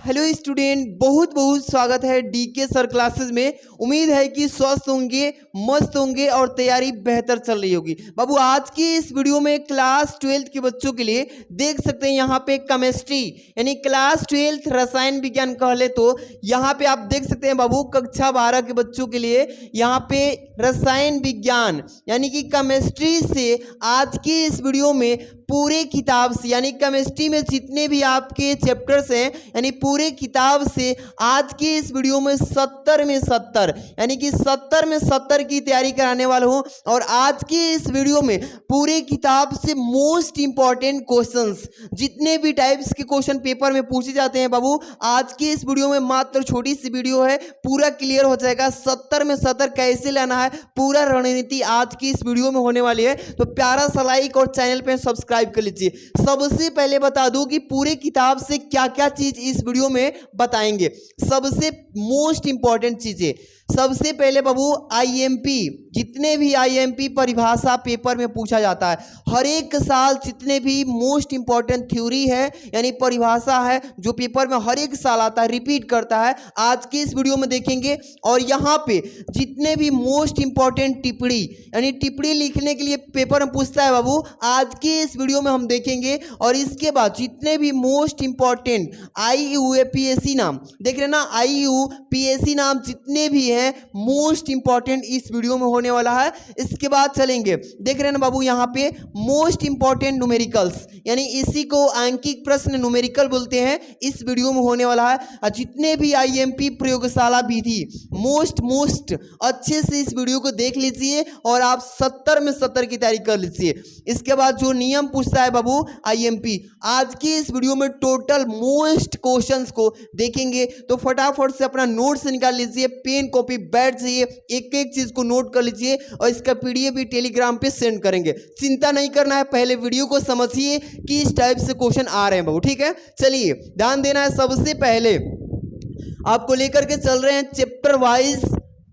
Hello student, बहुत बहुत स्वागत है डीके सर क्लासेस में। उम्मीद है कि स्वस्थ होंगे, मस्त होंगे और तैयारी बेहतर चल रही होगी। बाबू आज की इस वीडियो में क्लास 12 के बच्चों के लिए देख सकते हैं यहाँ पे केमिस्ट्री यानी क्लास 12 रसायन विज्ञान कह ले तो यहाँ पे आप देख सकते हैं बाबू कक्षा 12 के बच्चों के लिए यहाँ पे रसायन विज्ञान यानी कि केमिस्ट्री से आज की इस वीडियो में पूरे किताब से यानी केमिस्ट्री में जितने भी आपके चैप्टर्स हैं यानी पूरे किताब से आज की इस वीडियो में 70 में 70 यानी कि 70 में 70 की तैयारी कराने वाला हूं। और आज की इस वीडियो में पूरे किताब से मोस्ट इंपॉर्टेंट क्वेश्चंस जितने भी टाइप्स के क्वेश्चन पेपर में पूछे जाते हैं बाबू आज की इस वीडियो में मात्र छोटी सी वीडियो है, पूरा क्लियर हो जाएगा। 70 में 70 कैसे लाना है पूरा रणनीति आज की इस वीडियो में होने वाली है। तो प्यारा सा लाइक और चैनल पे सब्सक्राइब कर लीजिए। सबसे पहले बता दूं कि पूरी किताब से क्या क्या चीज इस वीडियो में बताएंगे। सबसे मोस्ट इंपॉर्टेंट चीजें, सबसे पहले बाबू आईएमपी, जितने भी आईएमपी परिभाषा पेपर में पूछा जाता है हर एक साल, जितने भी मोस्ट इंपॉर्टेंट थ्योरी है यानी परिभाषा है जो पेपर में हर एक साल आता है, रिपीट करता है, आज की इस वीडियो में देखेंगे। और यहाँ पे जितने भी मोस्ट इंपॉर्टेंट टिप्पणी यानी टिप्पणी लिखने के लिए पेपर में पूछता है बाबू आज की इस वीडियो में हम देखेंगे। और इसके बाद जितने भी मोस्ट इंपॉर्टेंट IUPAC नाम देख रहे हैं ना, IUPAC नाम जितने भी हैं मोस्ट इंपॉर्टेंट इस वीडियो में होने वाला है। इसके बाद चलेंगे, देख रहे हैं ना बाबू यहाँ पे मोस्ट इंपॉर्टेंट न्यूमेरिकल्स यानी इसी को आंकिक प्रश्न न्यूमेरिकल बोलते हैं, इस वीडियो में होने वाला है। और जितने भी IMP प्रयोगशाला विधि मोस्ट अच्छे से इस वीडियो को देख लीजिए और आप 70 में 70 की तैयारी कर लीजिए। इसके बाद जो नियम पूछता है बाबू IMP आज की इस वीडियो में टोटल मोस्ट क्वेश्चंस को देखेंगे। तो फटाफट से अपना नोट्स निकाल लीजिए, पेन कॉपी बैठ जाइए, एक एक चीज को नोट कर लीजिए और इसका PDF भी टेलीग्राम पे सेंड करेंगे। चिंता नहीं करना है, पहले वीडियो को समझिए कि इस टाइप से क्वेश्चन आ रहे हैं बाबू, ठीक है। चलिए ध्यान देना है, सबसे पहले आपको लेकर के चल रहे हैं चैप्टर वाइज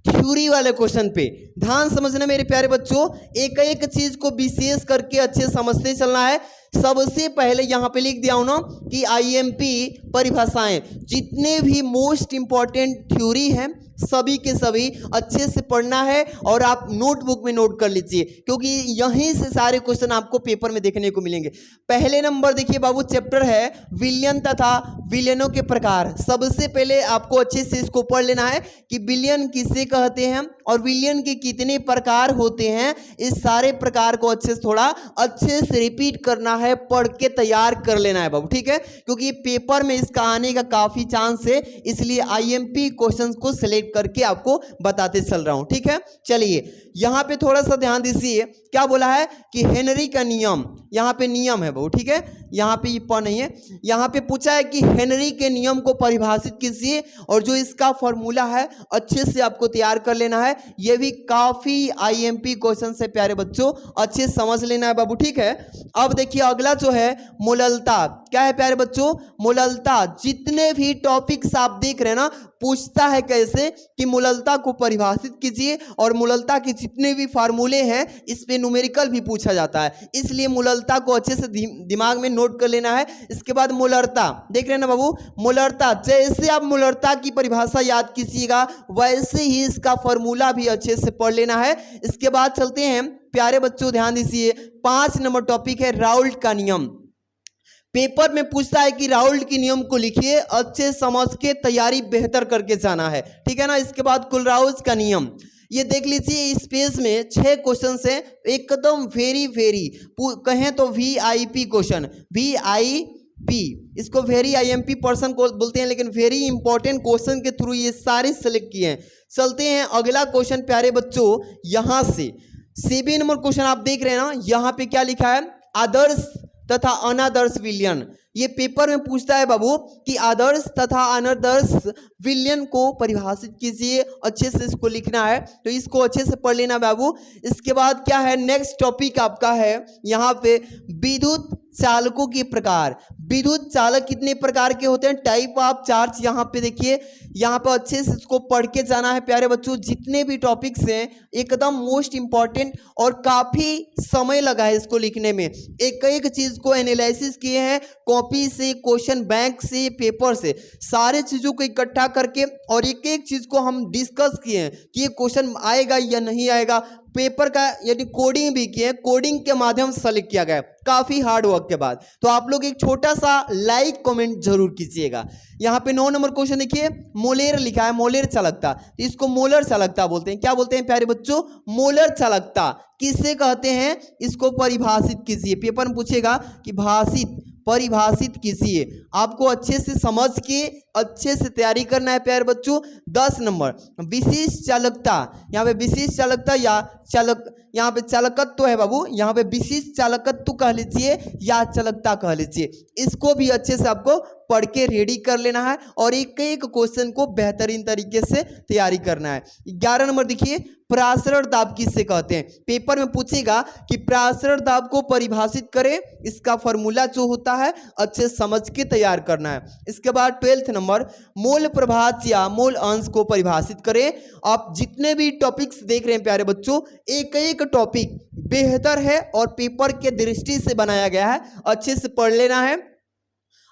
थ्योरी वाले क्वेश्चन पे। ध्यान समझना मेरे प्यारे बच्चों, एक एक चीज को विशेष करके अच्छे समझते चलना है। सबसे पहले यहां पे लिख दिया हूं ना कि IMP परिभाषाएं, जितने भी मोस्ट इंपॉर्टेंट थ्योरी हैं सभी के सभी अच्छे से पढ़ना है और आप नोटबुक में नोट कर लीजिए क्योंकि यहीं से सारे क्वेश्चन आपको पेपर में देखने को मिलेंगे। पहले नंबर देखिए बाबू, चैप्टर है विलयन तथा विलयनों के प्रकार। सबसे पहले आपको अच्छे से इसको पढ़ लेना है कि विलयन किसे कहते हैं और विलयन के कितने प्रकार होते हैं। इस सारे प्रकार को अच्छे से थोड़ा अच्छे से रिपीट करना है, पढ़ के तैयार कर लेना है बाबू, ठीक है, क्योंकि पेपर में इसका आने का काफी चांस है, इसलिए IMP क्वेश्चंस को सिलेक्ट करके आपको बताते चल रहा हूं, ठीक है। चलिए यहां पे थोड़ा सा ध्यान दीजिए, क्या बोला है कि हेनरी का नियम, यहां पे नियम है बाबू, ठीक है, यहां पे ये प नहीं है, यहां पे पूछा है कि हेनरी के नियम को परिभाषित कीजिए और जो इसका फॉर्मूला है अच्छे से आपको तैयार कर लेना है। ये भी काफी IMP क्वेश्चन से प्यारे बच्चों, अच्छे समझ लेना है बाबू, ठीक है। अब देखिए अगला जो है मोललता, क्या है प्यारे बच्चों, मोललता। जितने भी टॉपिक्स आप देख रहे हैं ना, पूछता है कैसे कि मोललता को परिभाषित कीजिए और मोललता के जितने भी फार्मूले हैं इस पे न्यूमेरिकल भी पूछा जाता है, इसलिए मोललता को अच्छे से दिमाग में नोट कर लेना है। इसके बाद मोलरता, देख रहे हैं ना बाबू, मोलरता, जैसे आप मोलरता की परिभाषा याद कीजिएगा वैसे ही इसका फॉर्मूला भी अच्छे से पढ़ लेना है। इसके बाद चलते हैं प्यारे बच्चों, ध्यान दीजिए, 5 नंबर टॉपिक है राउल्ट का नियम। पेपर में पूछता है कि राउल्ट के नियम को लिखिए, अच्छे समझ के तैयारी बेहतर करके जाना है, ठीक है ना। इसके बाद कुलराउज का नियम, ये देख लीजिए, इस पेज में 6 क्वेश्चन है, एकदम वेरी कहें तो VIP क्वेश्चन, VIP इसको वेरी IMP पर्सन को बोलते हैं, लेकिन वेरी इंपॉर्टेंट क्वेश्चन के थ्रू ये सारे सेलेक्ट किए हैं। चलते हैं अगला क्वेश्चन प्यारे बच्चों, यहां से 7 नंबर क्वेश्चन आप देख रहे हैं ना, यहां पे क्या लिखा है, आदर्श तथा अनादर्श विलयन। ये पेपर में पूछता है बाबू कि आदर्श तथा अनादर्श विलयन को परिभाषित कीजिए, अच्छे से इसको लिखना है, तो इसको अच्छे से पढ़ लेना बाबू। इसके बाद क्या है, नेक्स्ट टॉपिक आपका है यहाँ पे विद्युत चालकों के प्रकार। विद्युत चालक कितने प्रकार के होते हैं, टाइप ऑफ चार्ज। यहाँ पे देखिए, यहाँ पे अच्छे से इसको पढ़ के जाना है प्यारे बच्चों। जितने भी टॉपिक्स हैं एकदम मोस्ट इंपॉर्टेंट और काफी समय लगा है इसको लिखने में। एक एक चीज को एनालिसिस किए हैं, कॉपी से, क्वेश्चन बैंक से, पेपर से, सारे चीजों को इकट्ठा करके और एक एक चीज को हम डिस्कस किए हैं कि ये क्वेश्चन आएगा या नहीं आएगा। पेपर का यानी कोडिंग भी किए, कोडिंग के माध्यम से सेलेक्ट किया गया काफी हार्ड वर्क के बाद। तो आप लोग एक छोटा सा लाइक कमेंट जरूर कीजिएगा। यहाँ पे 9 नंबर क्वेश्चन देखिए, मोलेर लिखा है, मोलेर चालकता, इसको मोलर चालकता बोलते हैं। क्या बोलते हैं प्यारे बच्चों, मोलर चालकता किसे कहते हैं, इसको परिभाषित कीजिए। पेपर में पूछेगा कि परिभाषित कीजिए। आपको अच्छे से समझ के अच्छे से तैयारी करना है प्यारे बच्चों। 10 नंबर विशिष्ट चालकता, यहाँ पे विशिष्ट चालकता या चालक, यहाँ पे चालकत्व है बाबू, यहाँ पे विशिष्ट चालकत्व कह लीजिए या चालकता कह लीजिए। इसको भी अच्छे से आपको पढ़ के रेडी कर लेना है और एक एक क्वेश्चन को बेहतरीन तरीके से तैयारी करना है। 11 नंबर देखिए, प्रासरण दाब किससे कहते हैं। पेपर में पूछेगा कि प्रासरण दाब को परिभाषित करें, इसका फॉर्मूला जो होता है अच्छे समझ के तैयार करना है। इसके बाद 12 नंबर मोल प्रभाज या मोल अंश को परिभाषित करें। आप जितने भी टॉपिक्स देख रहे हैं प्यारे बच्चों, एक एक टॉपिक बेहतर है और पेपर के दृष्टि से बनाया गया है, अच्छे से पढ़ लेना है।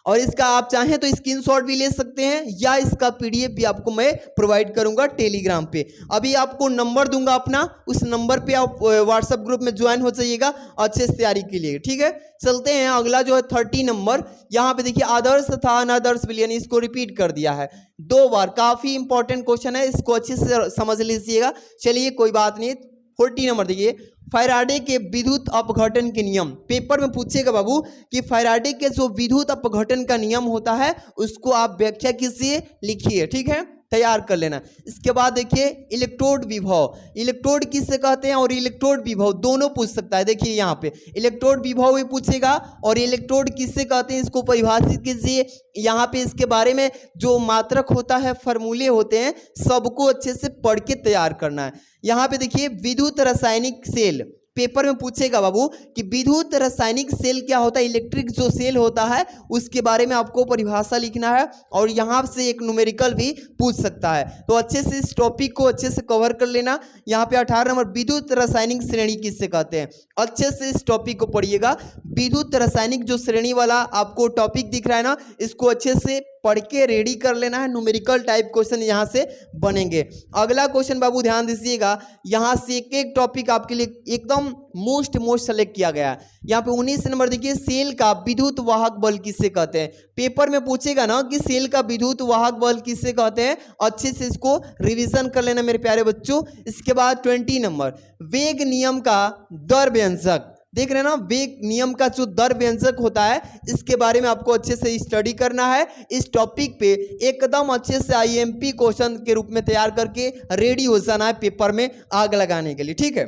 और इसका आप चाहें तो स्क्रीनशॉट भी ले सकते हैं या इसका पीडीएफ भी आपको मैं प्रोवाइड करूंगा टेलीग्राम पे। अभी आपको नंबर दूंगा अपना, उस नंबर पे आप व्हाट्सएप ग्रुप में ज्वाइन हो जाइएगा अच्छे से तैयारी के लिए, ठीक है। चलते हैं अगला जो है 30 नंबर। यहाँ पे देखिए, आदर्श तथा अनादर्श विलयन, इसको रिपीट कर दिया है 2 बार, काफी इंपॉर्टेंट क्वेश्चन है, इसको अच्छे से समझ लीजिएगा। चलिए कोई बात नहीं। 40 नंबर देखिए, फैराडे के विद्युत अपघटन के नियम। पेपर में पूछेगा बाबू कि फैराडे के जो विद्युत अपघटन का नियम होता है उसको आप व्याख्या कीजिए, लिखिए, ठीक है, तैयार कर लेना। इसके बाद देखिए, इलेक्ट्रोड विभव, इलेक्ट्रोड किससे कहते हैं और इलेक्ट्रोड विभव दोनों पूछ सकता है। देखिए यहाँ पे इलेक्ट्रोड विभव भी पूछेगा और इलेक्ट्रोड किससे कहते हैं इसको परिभाषित कीजिए। यहाँ पे इसके बारे में जो मात्रक होता है, फॉर्मूले होते हैं, सबको अच्छे से पढ़ के तैयार करना है। यहाँ पे देखिए, विद्युत रासायनिक सेल, पेपर में पूछेगा बाबू कि विद्युत रासायनिक सेल क्या होता है, इलेक्ट्रिक जो सेल होता है उसके बारे में आपको परिभाषा लिखना है और यहाँ से एक न्यूमेरिकल भी पूछ सकता है। तो अच्छे से इस टॉपिक को अच्छे से कवर कर लेना। यहाँ पे 18 नंबर, विद्युत रासायनिक श्रेणी किससे कहते हैं। अच्छे से इस टॉपिक को पढ़िएगा। विद्युत रासायनिक जो श्रेणी वाला आपको टॉपिक दिख रहा है ना, इसको अच्छे से पढ़ के रेडी कर लेना है। न्यूमेरिकल टाइप क्वेश्चन यहाँ से बनेंगे। अगला क्वेश्चन बाबू ध्यान दीजिएगा, यहाँ से एक एक टॉपिक आपके लिए एकदम मोस्ट सेलेक्ट किया गया है। यहाँ पे 19 नंबर देखिए, सेल का विद्युत वाहक बल किससे कहते हैं। पेपर में पूछेगा ना कि सेल का विद्युत वाहक बल किससे कहते हैं, अच्छे से इसको रिवीजन कर लेना मेरे प्यारे बच्चों। इसके बाद 20 नंबर, वेग नियम का दर व्यंजक, देख रहे हैं ना, वेग नियम का जो दर व्यंजक होता है इसके बारे में आपको अच्छे से स्टडी करना है। इस टॉपिक पे एकदम अच्छे से आईएमपी क्वेश्चन के रूप में तैयार करके रेडी हो जाना है पेपर में आग लगाने के लिए, ठीक है।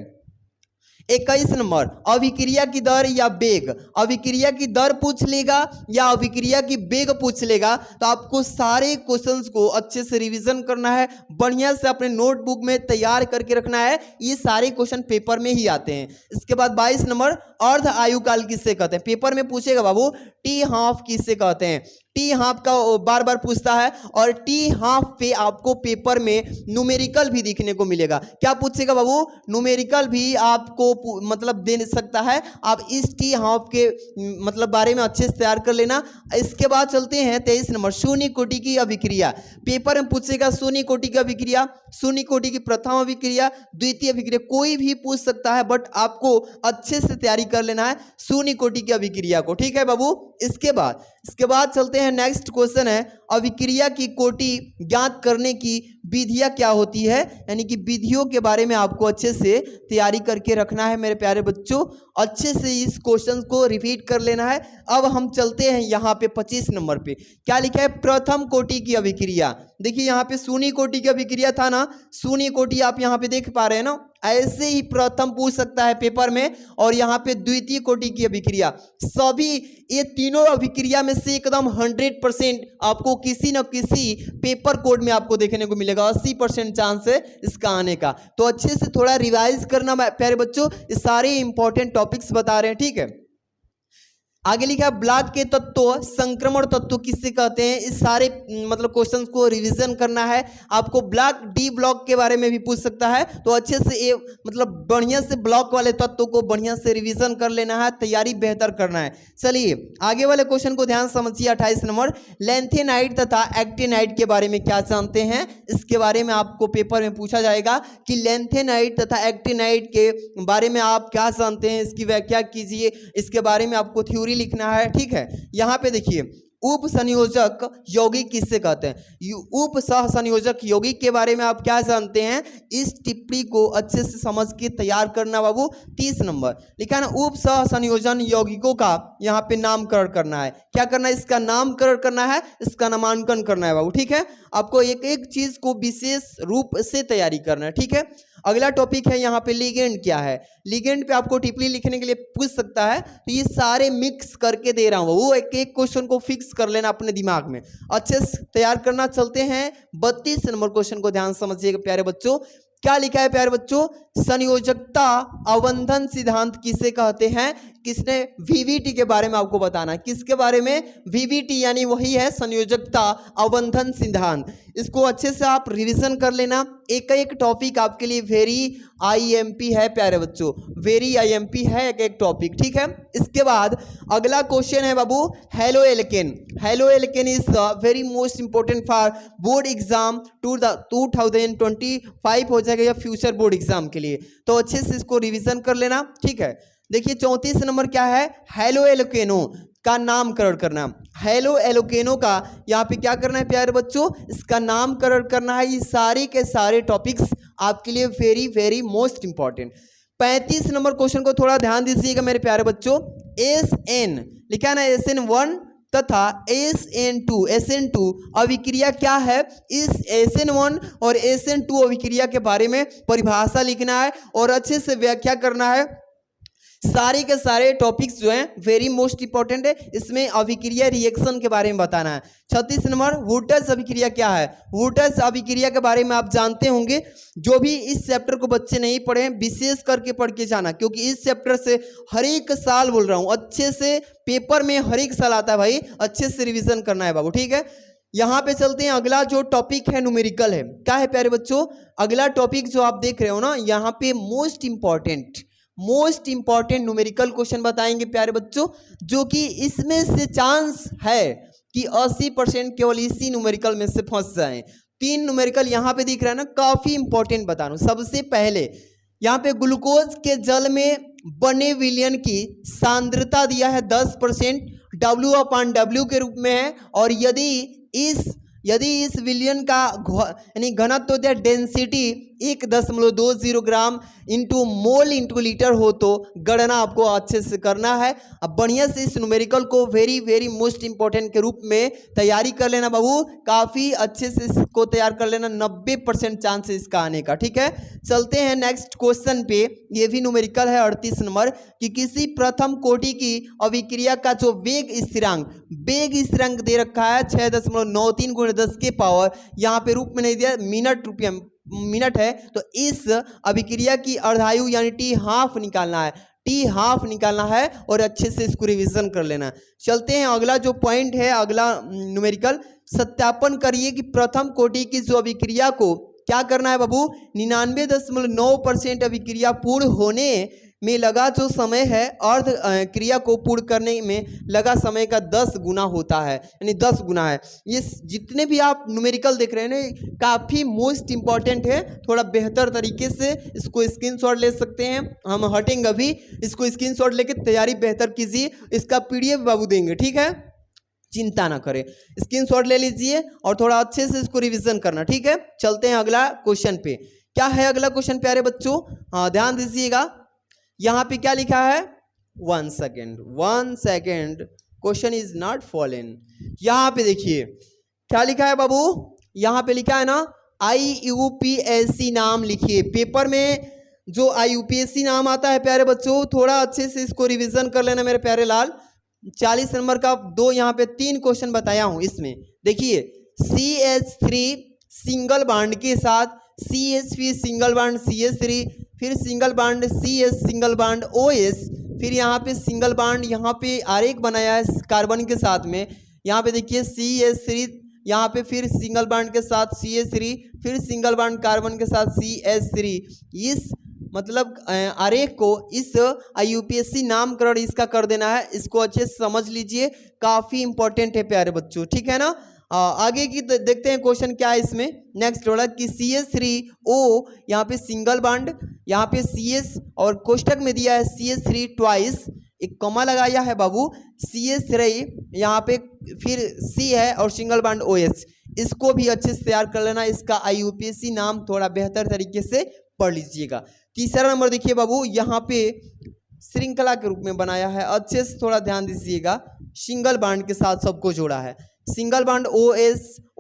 21 नंबर, अभिक्रिया की दर या वेग, अभिक्रिया की दर पूछ लेगा या अभिक्रिया की वेग पूछ लेगा। तो आपको सारे क्वेश्चंस को अच्छे से रिवीजन करना है, बढ़िया से अपने नोटबुक में तैयार करके रखना है। ये सारे क्वेश्चन पेपर में ही आते हैं। इसके बाद 22 नंबर, अर्ध आयुकाल किससे कहते हैं। पेपर में पूछेगा बाबू टी हाफ किससे कहते हैं। टी हाफ का बार बार पूछता है और टी हाफ पे आपको पेपर में न्यूमेरिकल भी दिखने को मिलेगा। क्या पूछेगा बाबू, न्यूमेरिकल भी आपको मतलब दे सकता है। आप इस टी हाफ के मतलब बारे में अच्छे से तैयार कर लेना। इसके बाद चलते हैं 23 नंबर, शून्य कोटि की अभिक्रिया। पेपर में पूछेगा शून्य कोटि की अभिक्रिया, शून्य कोटि की प्रथम अभिक्रिया, द्वितीय अभिक्रिया, कोई भी पूछ सकता है, बट आपको अच्छे से तैयारी कर लेना है शून्य कोटि की अभिक्रिया को, ठीक है बाबू। इसके बाद चलते हैं, नेक्स्ट क्वेश्चन है, अभिक्रिया की कोटि ज्ञात करने की विधियां क्या होती है, यानी कि विधियों के बारे में आपको अच्छे से तैयारी करके रखना है मेरे प्यारे बच्चों। अच्छे से इस क्वेश्चन को रिपीट कर लेना है। अब हम चलते हैं यहाँ पे 25 नंबर पे, क्या लिखा है, प्रथम कोटि की अभिक्रिया। देखिए यहाँ पे शून्य कोटि की अभिक्रिया था ना, शून्य कोटि आप यहाँ पे देख पा रहे हैं ना, ऐसे ही प्रथम पूछ सकता है पेपर में। और यहाँ पे द्वितीय कोटि की अभिक्रिया, सभी ये तीनों अभिक्रिया में से एकदम 100% आपको किसी न किसी पेपर कोड में आपको देखने को मिलेगा। 80% चांस है इसका आने का। तो अच्छे से थोड़ा रिवाइज करना प्यारे बच्चों, ये सारे इंपॉर्टेंट टॉपिक्स बता रहे हैं, ठीक है। आगे लिखा है ब्लॉक के तत्व, संक्रमण तत्व किससे कहते हैं। इस सारे मतलब क्वेश्चंस को रिवीजन करना है आपको। ब्लॉक डी ब्लॉक के बारे में भी पूछ सकता है, तो अच्छे से ये मतलब बढ़िया से ब्लॉक वाले तत्वों को बढ़िया से रिवीजन कर लेना है, तैयारी बेहतर करना है। चलिए आगे वाले क्वेश्चन को ध्यान समझिए। 28 नंबर, लैंथेनाइड तथा एक्टिनाइड के बारे में क्या जानते हैं। इसके बारे में आपको पेपर में पूछा जाएगा कि लैंथेनाइड तथा एक्टिनाइड के बारे में आप क्या जानते हैं, इसकी व्याख्या कीजिए। इसके बारे में आपको थ्योरी लिखना है, ठीक है। यहाँ पे देखिए उप संयोजक यौगिक किससे कहते हैं। उप सह संयोजक यौगिक के बारे में आप क्या जानते हैं, इस टिप्पणी को अच्छे से समझ के तैयार करना बाबू। 30 नंबर लिखा है ना, उप सह संयोजन यौगिकों का यहाँ पे नामकरण करना है। क्या करना है, इसका नामकरण करना है, इसका नामांकन करना है बाबू, ठीक है। आपको एक एक चीज को विशेष रूप से तैयारी करना है, ठीक है। अगला टॉपिक है यहाँ पे लिगेंड क्या है। लिगेंड पे आपको टिप्पणी लिखने के लिए पूछ सकता है, तो ये सारे मिक्स करके दे रहा हूँ, वो एक एक क्वेश्चन को फिक्स कर लेना अपने दिमाग में, अच्छे से तैयार करना। चलते हैं 32 नंबर क्वेश्चन को ध्यान समझिएगा प्यारे बच्चों। क्या लिखा है प्यारे बच्चों, संयोजकता अवंधन सिद्धांत किसे कहते हैं। किसने, वीवीटी के बारे में आपको बताना है। किसके बारे में, वीवीटी यानी वही है संयोजकता अवंधन सिद्धांत। इसको अच्छे से आप रिवीजन कर लेना। एक एक टॉपिक आपके लिए वेरी आईएमपी है प्यारे बच्चों, वेरी आईएमपी है एक एक टॉपिक, ठीक है। इसके बाद अगला क्वेश्चन है बाबू, haloalkane. Haloalkane is very most important for board exam 2025 हो जाएगा या फ्यूचर बोर्ड एग्जाम के लिए, तो अच्छे से इसको रिवीजन कर लेना, ठीक है। देखिए 34 नंबर क्या है, हेलो एल्केनो का नामकरण करना। हेलो एल्केनो का यहाँ पे क्या करना है प्यारे बच्चों, इसका नामकरण करना है। ये सारे के सारे टॉपिक्स आपके लिए very very most important. 35 number question को थोड़ा ध्यान दीजिएगा मेरे प्यारे बच्चों। SN लिखा है ना, SN1 तथा SN2 अभिक्रिया क्या है। इस SN1 और SN2 अभिक्रिया के बारे में परिभाषा लिखना है और अच्छे से व्याख्या करना है। सारे के सारे टॉपिक्स जो हैं वेरी मोस्ट इंपॉर्टेंट है, इसमें अभिक्रिया रिएक्शन के बारे में बताना है। 36 नंबर, वुटर्स अभिक्रिया क्या है। वुटर्स अभिक्रिया के बारे में आप जानते होंगे। जो भी इस चैप्टर को बच्चे नहीं पढ़े हैं विशेष करके पढ़ के जाना, क्योंकि इस चैप्टर से हर एक साल बोल रहा हूँ अच्छे से पेपर में हर एक साल आता है भाई, अच्छे से रिविजन करना है बाबू, ठीक है। यहाँ पे चलते हैं, अगला जो टॉपिक है न्यूमेरिकल है। क्या है प्यारे बच्चों, अगला टॉपिक जो आप देख रहे हो ना, यहाँ पे मोस्ट इंपॉर्टेंट न्यूमेरिकल क्वेश्चन बताएंगे प्यारे बच्चों, जो कि इसमें से चांस है कि 80% केवल इसी न्यूमेरिकल में से फंस जाएं। 3 न्यूमेरिकल यहाँ पे दिख रहा है ना, काफी इंपॉर्टेंट बता रहा हूं। सबसे पहले यहाँ पे ग्लूकोज के जल में बने विलयन की सांद्रता दिया है 10%, W/W के रूप में है। और यदि इस विलयन का यानी घनत्व दिया density 1.20 gram into mole into litre हो, तो गणना आपको अच्छे से करना है। अब बढ़िया से इस न्यूमेरिकल को वेरी वेरी मोस्ट इंपॉर्टेंट के रूप में तैयारी कर लेना बाबू, काफ़ी अच्छे से इसको तैयार कर लेना, 90% चांस है इसका आने का, ठीक है। चलते हैं नेक्स्ट क्वेश्चन पे, ये भी न्यूमेरिकल है 38 नंबर, कि किसी प्रथम कोटि की अभिक्रिया का जो वेग स्थिरांक दे रखा है 6.93 × 10 के पावर, यहाँ पे रूप में नहीं दिया, मिनट है, तो इस अभिक्रिया की अर्धायु यानी T½ निकालना है और अच्छे से इसको रिवीजन कर लेना। चलते हैं अगला जो पॉइंट है, अगला न्यूमेरिकल, सत्यापन करिए कि प्रथम कोटि की जो अभिक्रिया को क्या करना है बाबू, 99.9% अभिक्रिया पूर्ण होने में लगा जो समय है अर्ध क्रिया को पूर्ण करने में लगा समय का 10 गुना होता है, यानी 10 गुना है। ये जितने भी आप न्यूमेरिकल देख रहे हैं ना, काफ़ी मोस्ट इंपॉर्टेंट है। थोड़ा बेहतर तरीके से इसको स्क्रीनशॉट ले सकते हैं, हम हटेंगे अभी, इसको स्क्रीनशॉट लेके तैयारी बेहतर कीजिए। इसका PDF बाबू देंगे, ठीक है, चिंता ना करें, स्क्रीनशॉट ले लीजिए और थोड़ा अच्छे से इसको रिविजन करना, ठीक है। चलते हैं अगला क्वेश्चन पे। क्या है अगला क्वेश्चन प्यारे बच्चों, हाँ ध्यान दीजिएगा। यहाँ पे क्या लिखा है, 1 second, question is not fallen. यहाँ पे देखिए क्या लिखा है बाबू, यहाँ पे लिखा है ना IUPAC नाम लिखिए। पेपर में जो IUPAC नाम आता है प्यारे बच्चों, थोड़ा अच्छे से इसको रिवीजन कर लेना मेरे प्यारे लाल। 40 नंबर का यहाँ पे 3 क्वेश्चन बताया हूँ। इसमें देखिए CH3 सिंगल बाड के साथ CH3 सिंगल बाड CH3, फिर सिंगल बाड CS सिंगल बाड OS, फिर यहाँ पे सिंगल बॉन्ड, यहाँ पे आरेख बनाया है कार्बन के साथ में। यहाँ पे देखिए CH3, यहाँ पे फिर सिंगल बॉन्ड के साथ CH3, फिर सिंगल बॉन्ड कार्बन के साथ CH3। इस मतलब आरेख को इस IUPAC नामकरण इसका कर देना है। इसको अच्छे से समझ लीजिए, काफी इंपॉर्टेंट है प्यारे बच्चों, ठीक है ना। आगे की देखते हैं क्वेश्चन क्या है इसमें। नेक्स्ट वाला कि CH3O, यहाँ पे सिंगल बॉन्ड, यहाँ पे CH और कोष्टक में दिया है CH3 ट्वाइस, एक कॉमा लगाया है बाबू, CH3 यहाँ पे फिर C है और सिंगल बॉन्ड OH। इसको भी अच्छे से तैयार कर लेना, इसका IUPAC नाम थोड़ा बेहतर तरीके से पढ़ लीजिएगा। तीसरा नंबर देखिए बाबू, यहाँ पे श्रृंखला के रूप में बनाया है, अच्छे से थोड़ा ध्यान दीजिएगा। सिंगल बॉन्ड के साथ सबको जोड़ा है, सिंगल बॉन्ड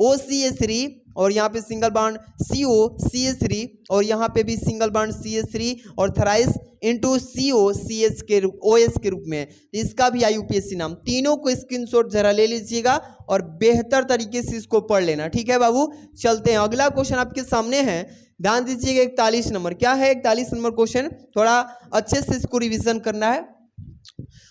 OCH3 और यहाँ पे सिंगल बॉन्ड COCH3 और यहाँ पे भी सिंगल बॉन्ड CH3 और थराइस इंटू COCH के OH के रूप में, इसका भी IUPAC नाम। तीनों को स्क्रीनशॉट जरा ले लीजिएगा और बेहतर तरीके से इसको पढ़ लेना, ठीक है बाबू। चलते हैं, अगला क्वेश्चन आपके सामने है, ध्यान दीजिएगा। 41 नंबर क्या है, 41 नंबर क्वेश्चन, थोड़ा अच्छे से इसको रिवीजन करना है।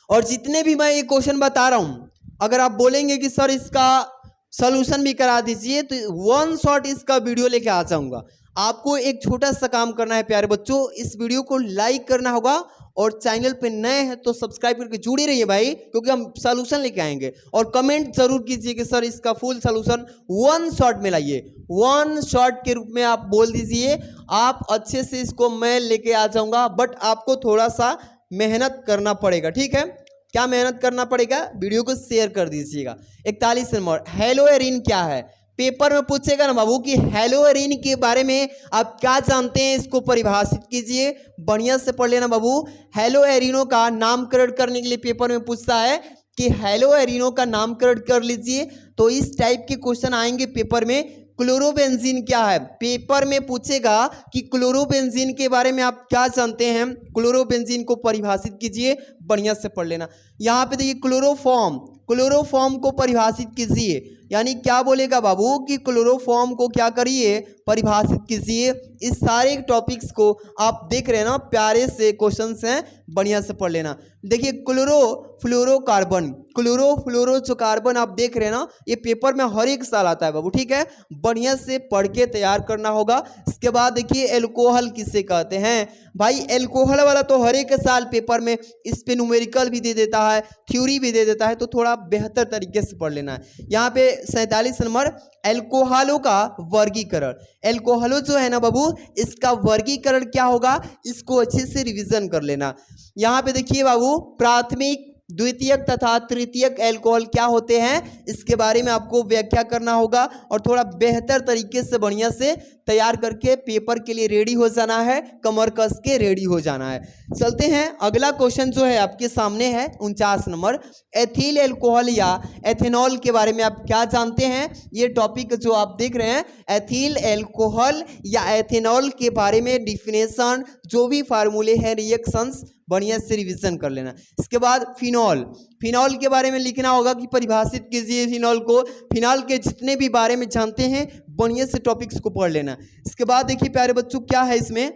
और जितने भी मैं ये क्वेश्चन बता रहा हूँ, अगर आप बोलेंगे कि सर इसका सॉल्यूशन भी करा दीजिए, तो वन शॉट इसका वीडियो लेके आ जाऊंगा। आपको एक छोटा सा काम करना है प्यारे बच्चों, इस वीडियो को लाइक करना होगा और चैनल पे नए हैं तो सब्सक्राइब करके जुड़े रहिए भाई, क्योंकि हम सॉल्यूशन लेके आएंगे। और कमेंट जरूर कीजिए कि सर इसका फुल सॉल्यूशन वन शॉट में लाइए, वन शॉट के रूप में आप बोल दीजिए। आप अच्छे से इसको मैं लेके आ जाऊंगा, बट आपको थोड़ा सा मेहनत करना पड़ेगा, ठीक है। क्या मेहनत करना पड़ेगा, वीडियो को शेयर कर दीजिएगा। 41 नंबर, हेलोएरिन क्या है, पेपर में पूछेगा ना बाबू कि हेलोएरिन के बारे में आप क्या जानते हैं, इसको परिभाषित कीजिए। बढ़िया से पढ़ लेना बाबू। हेलोएरिनो का नामकरण करने के लिए पेपर में पूछता है कि हेलोएरिनो का नामकरण कर लीजिए, तो इस टाइप के क्वेश्चन आएंगे पेपर में। क्लोरोबेंजीन क्या है, पेपर में पूछेगा कि क्लोरोबेंजीन के बारे में आप क्या जानते हैं, क्लोरोबेंजीन को परिभाषित कीजिए, बढ़िया से पढ़ लेना। यहाँ पे देखिए क्लोरोफॉर्म, क्लोरोफॉर्म को परिभाषित कीजिए, यानी क्या बोलेगा बाबू कि क्लोरोफॉर्म को क्या करिए, परिभाषित कीजिए। इस सारे टॉपिक्स को आप देख रहे हैं ना, प्यारे से क्वेश्चंस हैं, बढ़िया से पढ़ लेना। देखिए क्लोरोफ्लोरोकार्बन, क्लोरोफ्लोरो जो कार्बन आप देख रहे हैं ना, ये पेपर में हर एक साल आता है बाबू, ठीक है। बढ़िया से पढ़ के तैयार करना होगा। इसके बाद देखिए एल्कोहल किसे कहते हैं भाई, एल्कोहल वाला तो हर एक साल पेपर में इस पे न्यूमेरिकल भी दे देता है, थ्योरी भी दे देता है, तो थोड़ा बेहतर तरीके से पढ़ लेना है। यहाँ पे 47 नंबर, एल्कोहलों का वर्गीकरण। एल्कोहलों जो है ना बाबू, इसका वर्गीकरण क्या होगा, इसको अच्छे से रिवीजन कर लेना। यहाँ पे देखिए बाबू, प्राथमिक, द्वितीयक तथा तृतीयक एल्कोहल क्या होते हैं, इसके बारे में आपको व्याख्या करना होगा और थोड़ा बेहतर तरीके से बढ़िया से तैयार करके पेपर के लिए रेडी हो जाना है, कमर कस के रेडी हो जाना है। चलते हैं, अगला क्वेश्चन जो है आपके सामने है 49 नंबर, एथिल एल्कोहल या एथेनॉल के बारे में आप क्या जानते हैं। ये टॉपिक जो आप देख रहे हैं, एथिल एल्कोहल या एथेनॉल के बारे में डिफिनेशन, जो भी फार्मूले हैं, रिएक्शंस, बढ़िया से रिवीजन कर लेना। इसके बाद फिनॉल, फिनॉल के बारे में लिखना होगा कि परिभाषित कीजिए फिनॉल को। फिनॉल के जितने भी बारे में जानते हैं, बढ़िया से टॉपिक्स को पढ़ लेना। इसके बाद देखिए प्यारे बच्चों क्या है इसमें,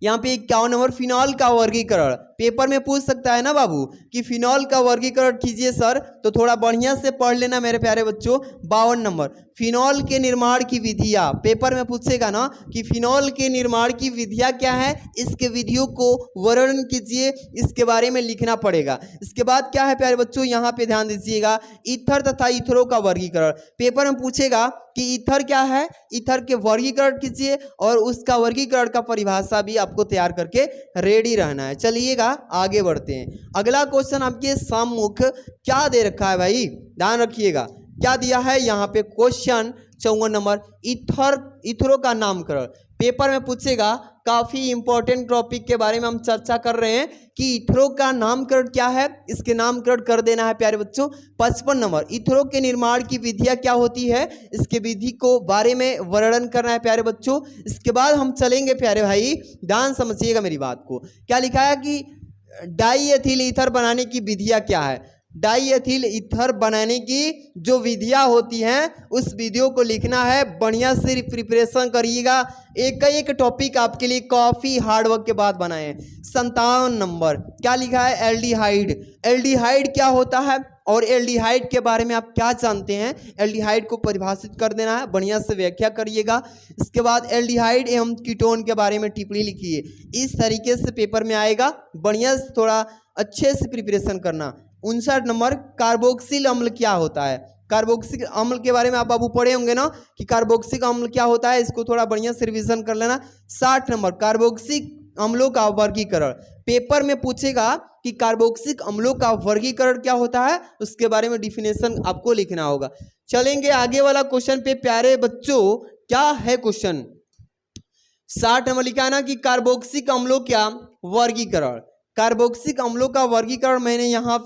यहाँ पे 51 नंबर, फिनॉल का वर्गीकरण। पेपर में पूछ सकता है ना बाबू कि फिनॉल का वर्गीकरण कीजिए सर, तो थोड़ा बढ़िया से पढ़ लेना मेरे प्यारे बच्चों। 52 नंबर, फिनॉल के निर्माण की विधियां। पेपर में पूछेगा ना कि फिनॉल के निर्माण की विधियां क्या है, इसके विधियों को वर्णन कीजिए, इसके बारे में लिखना पड़ेगा। इसके बाद क्या है प्यारे बच्चों, यहाँ पे ध्यान दीजिएगा, ईथर तथा ईथरों का वर्गीकरण। पेपर में पूछेगा कि ईथर क्या है, ईथर के वर्गीकरण कीजिए और उसका वर्गीकरण का परिभाषा भी आपको तैयार करके रेडी रहना है। चलिएगा आगे बढ़ते हैं। अगला क्वेश्चन आपके सम्मुख क्या दे रखा है भाई, ध्यान रखिएगा क्या दिया है यहाँ पे। क्वेश्चन 54 नंबर, ईथरों का नामकरण। पेपर में पूछेगा, काफी इंपॉर्टेंट टॉपिक के बारे में हम चर्चा कर रहे हैं कि ईथरों का नामकरण क्या है, इसके नामकरण कर देना है प्यारे बच्चों। 55 नंबर, ईथरों के निर्माण की विधियां क्या होती है, इसके विधि को बारे में वर्णन करना है प्यारे बच्चों। इसके बाद हम चलेंगे प्यारे भाई, ध्यान समझिएगा मेरी बात को। क्या लिखा है कि डाई एथिल ईथर बनाने की विधियां क्या है। डाई एथिल ईथर बनाने की जो विधियां होती हैं उस विधियों को लिखना है। बढ़िया से प्रिपरेशन करिएगा। एक टॉपिक आपके लिए काफी हार्ड वर्क के बाद बनाए हैं। 57 नंबर क्या लिखा है? एल्डिहाइड। एल्डिहाइड क्या होता है और एल्डिहाइड के बारे में आप क्या जानते हैं? एल्डिहाइड को परिभाषित कर देना है, बढ़िया से व्याख्या करिएगा। इसके बाद एल्डिहाइड एवं कीटोन के बारे में टिप्पणी लिखिए। इस तरीके से पेपर में आएगा, बढ़िया से थोड़ा अच्छे से प्रिपरेशन करना। 59 नंबर कार्बोक्सिल अम्ल क्या होता है? कार्बोक्सिल अम्ल के बारे में आप बाबू पढ़े होंगे ना कि कार्बोक्सिल अम्ल क्या होता है, इसको थोड़ा बढ़िया से रिवीजन कर लेना। 60 नंबर कार्बोक्सिल अम्लों का वर्गीकरण। पेपर में पूछेगा कि कार्बोक्सिल अम्लों का वर्गीकरण क्या होता है, उसके बारे में डिफिनेशन आपको लिखना होगा। चलेंगे आगे वाला क्वेश्चन पे प्यारे बच्चों। क्या है क्वेश्चन? 60 नंबर लिखा है ना कि कार्बोक्सिल अम्लों का वर्गीकरण। कार्बोक्सिल अम्लों का वर्गीकरण मैंने यहाँ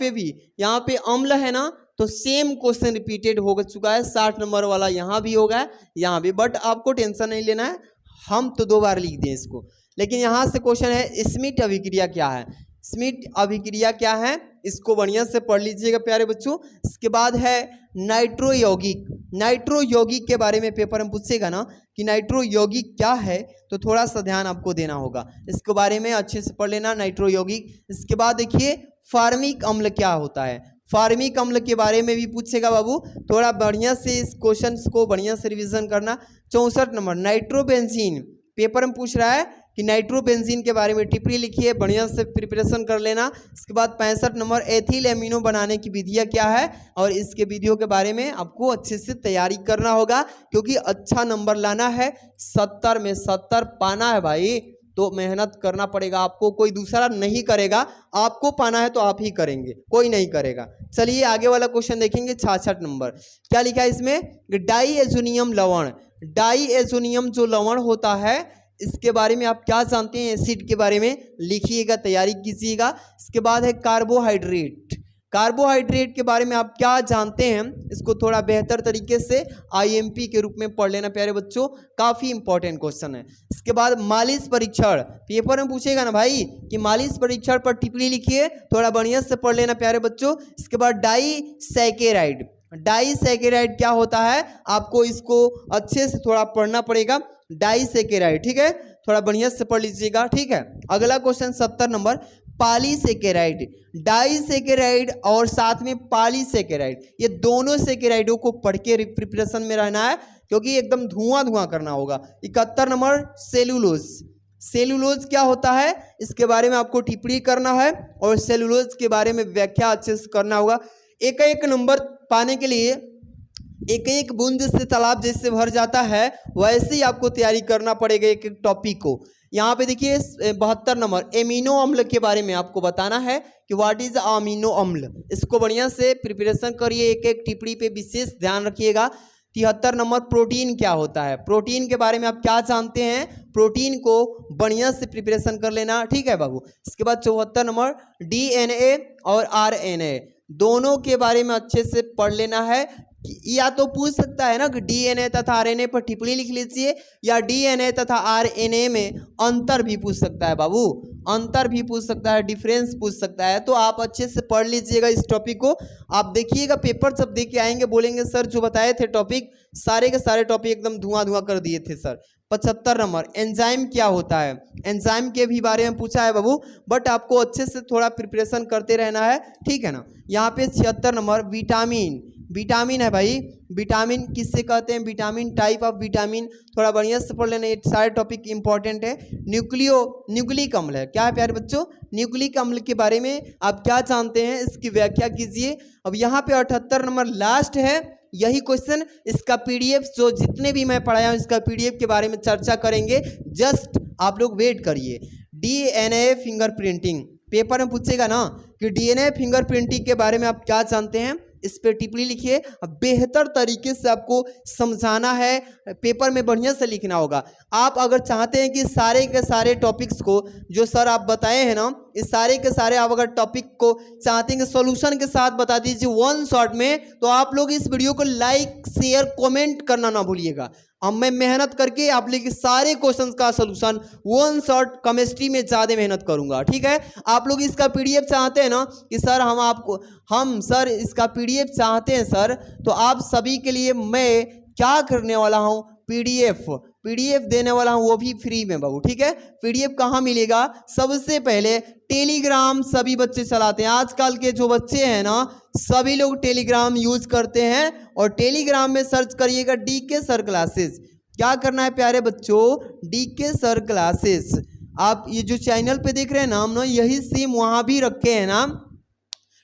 पे अम्ल है ना, तो सेम क्वेश्चन रिपीटेड हो चुका है। 60 नंबर वाला यहाँ भी होगा, यहाँ भी, बट आपको टेंशन नहीं लेना है, हम तो 2 बार लिख दें इसको। लेकिन यहाँ से क्वेश्चन है स्मिथ अभिक्रिया क्या है? स्मिथ अभिक्रिया क्या है, इसको बढ़िया से पढ़ लीजिएगा प्यारे बच्चों। इसके बाद है नाइट्रो यौगिक। नाइट्रो यौगिक के बारे में पेपर में पूछेगा ना कि नाइट्रो यौगिक क्या है, तो थोड़ा सा ध्यान आपको देना होगा, इसके बारे में अच्छे से पढ़ लेना नाइट्रो यौगिक। इसके बाद देखिए फार्मिक अम्ल क्या होता है? फार्मिक अम्ल के बारे में भी पूछेगा बाबू, थोड़ा बढ़िया से इस क्वेश्चन को बढ़िया से रिवीजन करना। 64 नंबर नाइट्रोबेंजीन। पेपर में पूछ रहा है कि नाइट्रोबेंजीन के बारे में टिप्पणी लिखिए, बढ़िया से प्रिपरेशन कर लेना। इसके बाद 65 नंबर एथिल एमिनो बनाने की विधियां क्या है, और इसके विधियों के बारे में आपको अच्छे से तैयारी करना होगा, क्योंकि अच्छा नंबर लाना है। 70 में 70 पाना है भाई, तो मेहनत करना पड़ेगा आपको, कोई दूसरा नहीं करेगा। आपको पाना है तो आप ही करेंगे, कोई नहीं करेगा। चलिए आगे वाला क्वेश्चन देखेंगे। 66 नंबर क्या लिखा है इसमें? डाईएजोनियम लवण। डाईएजोनियम जो लवण होता है, इसके बारे में आप क्या जानते हैं? एसिड के बारे में लिखिएगा, तैयारी कीजिएगा। इसके बाद है कार्बोहाइड्रेट। कार्बोहाइड्रेट के बारे में आप क्या जानते हैं, इसको थोड़ा बेहतर तरीके से आईएमपी के रूप में पढ़ लेना प्यारे बच्चों, काफी इंपॉर्टेंट क्वेश्चन है। इसके बाद मालिश परीक्षण। पेपर में पूछेगा ना भाई कि मालिश परीक्षण पर टिप्पणी लिखिए, थोड़ा बढ़िया से पढ़ लेना प्यारे बच्चों। इसके बाद डाईसैकेराइड। डाईसैकेराइड क्या होता है, आपको इसको अच्छे से थोड़ा पढ़ना पड़ेगा। डाईसैकेराइड, ठीक है, थोड़ा बढ़िया से पढ़ लीजिएगा, ठीक है। अगला क्वेश्चन 70 नंबर पॉलीसैकेराइड। डाईसैकेराइड और साथ में पॉलीसैकेराइड, ये दोनों सैकेराइडों को पढ़ के प्रिपरेशन में रहना है, क्योंकि एकदम धुआं करना होगा। 71 नंबर सेलुलोज। सेलुलोज क्या होता है, इसके बारे में आपको टिप्पणी करना है, और सेलुलोज के बारे में व्याख्या अच्छे से करना होगा। एक नंबर पाने के लिए एक बूंद से तालाब जैसे भर जाता है, वैसे ही आपको तैयारी करना पड़ेगा एक टॉपिक को। यहाँ पे देखिए 72 नंबर एमिनो अम्ल के बारे में आपको बताना है कि व्हाट इज अमीनो अम्ल। इसको बढ़िया से प्रिपरेशन करिए, एक टिप्पणी पे विशेष ध्यान रखिएगा। 73 नंबर प्रोटीन क्या होता है? प्रोटीन के बारे में आप क्या जानते हैं, प्रोटीन को बढ़िया से प्रिपरेशन कर लेना, ठीक है बाबू। इसके बाद 74 नंबर डीएनए और आरएनए, दोनों के बारे में अच्छे से पढ़ लेना है। या तो पूछ सकता है ना कि डीएनए तथा आरएनए पर टिप्पणी लिख लीजिए, या डीएनए तथा आरएनए में अंतर भी पूछ सकता है बाबू, अंतर भी पूछ सकता है, डिफरेंस पूछ सकता है। तो आप अच्छे से पढ़ लीजिएगा इस टॉपिक को। आप देखिएगा पेपर जब दे के आएंगे, बोलेंगे सर जो बताए थे टॉपिक, सारे के सारे टॉपिक एकदम धुआं कर दिए थे सर। 75 नंबर एंजाइम क्या होता है? एंजाइम के भी बारे में पूछा है बाबू, बट आपको अच्छे से थोड़ा प्रिपरेशन करते रहना है, ठीक है ना। यहाँ पे 76 नंबर विटामिन। विटामिन है भाई, विटामिन किससे कहते हैं? विटामिन, टाइप ऑफ विटामिन, थोड़ा बढ़िया से पढ़ लेना, ये सारे टॉपिक इंपॉर्टेंट है। न्यूक्लिक अम्ल है, क्या है प्यारे बच्चों? न्यूक्लिक अम्ल के बारे में आप क्या जानते हैं, इसकी व्याख्या कीजिए। अब यहाँ पे 78 नंबर लास्ट है, यही क्वेश्चन, इसका पीडीएफ जो जितने भी मैं पढ़ाया हूँ, इसका पीडीएफ के बारे में चर्चा करेंगे, जस्ट आप लोग वेट करिए। डीएनए फिंगरप्रिंटिंग, पेपर में पूछेगा ना कि डीएनए फिंगरप्रिंटिंग के बारे में आप क्या जानते हैं, इस पे टिप्पणी लिखिए। बेहतर तरीके से आपको समझाना है, पेपर में बढ़िया से लिखना होगा। आप अगर चाहते हैं कि सारे के सारे टॉपिक्स को जो सर आप बताए हैं ना, इस सारे के सारे आप अगर टॉपिक को चाहते हैं कि सॉल्यूशन के साथ बता दीजिए वन शॉट में, तो आप लोग इस वीडियो को लाइक शेयर कमेंट करना ना भूलिएगा। अब मैं मेहनत करके आप लोग के सारे क्वेश्चंस का सलूशन वन शॉट केमिस्ट्री में ज़्यादा मेहनत करूंगा। ठीक है, आप लोग इसका पीडीएफ चाहते हैं ना कि सर हम सर इसका पीडीएफ चाहते हैं सर, तो आप सभी के लिए मैं क्या करने वाला हूं, पीडीएफ देने वाला हूं, वो भी फ्री में बाबू। ठीक है, पीडीएफ कहाँ मिलेगा, सबसे पहले टेलीग्राम सभी बच्चे चलाते हैं। आजकल के जो बच्चे हैं ना सभी लोग टेलीग्राम यूज करते हैं, और टेलीग्राम में सर्च करिएगा डीके सर क्लासेस। क्या करना है प्यारे बच्चों, डीके सर क्लासेस। आप ये जो चैनल पे देख रहे हैं नाम ना, यही सेम वहां भी रखे हैं नाम,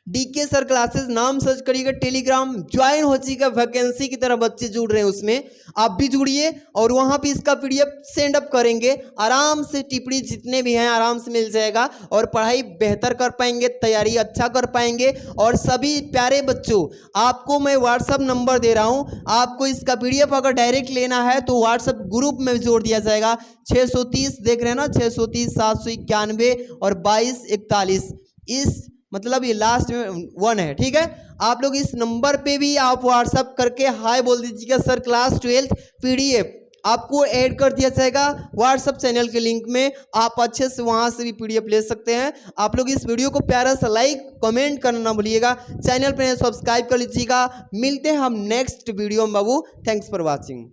डीके सर क्लासेस नाम सर्च करिएगा। टेलीग्राम ज्वाइन हो जाएगा, वैकेंसी की तरह बच्चे जुड़ रहे हैं उसमें, आप भी जुड़िए और वहां पे इसका पीडीएफ सेंड अप करेंगे। आराम से टिप्पणी जितने भी हैं आराम से मिल जाएगा, और पढ़ाई बेहतर कर पाएंगे, तैयारी अच्छा कर पाएंगे। और सभी प्यारे बच्चों, आपको मैं व्हाट्सअप नंबर दे रहा हूं, आपको इसका पीडीएफ अगर डायरेक्ट लेना है तो व्हाट्सअप ग्रुप में जोड़ दिया जाएगा। 630 देख रहे हैं ना, 630 791 और 2241, इस मतलब ये लास्ट में 1 है। ठीक है, आप लोग इस नंबर पे भी आप व्हाट्सअप करके हाय बोल दीजिएगा सर क्लास 12 पीडीएफ आपको ऐड कर दिया जाएगा व्हाट्सअप चैनल के लिंक में। आप अच्छे से वहां से भी पीडीएफ ले सकते हैं। आप लोग इस वीडियो को प्यारा सा लाइक कमेंट करना ना भूलिएगा, चैनल पे सब्सक्राइब कर लीजिएगा। मिलते हैं हम नेक्स्ट वीडियो में बाबू। Thanks for watching.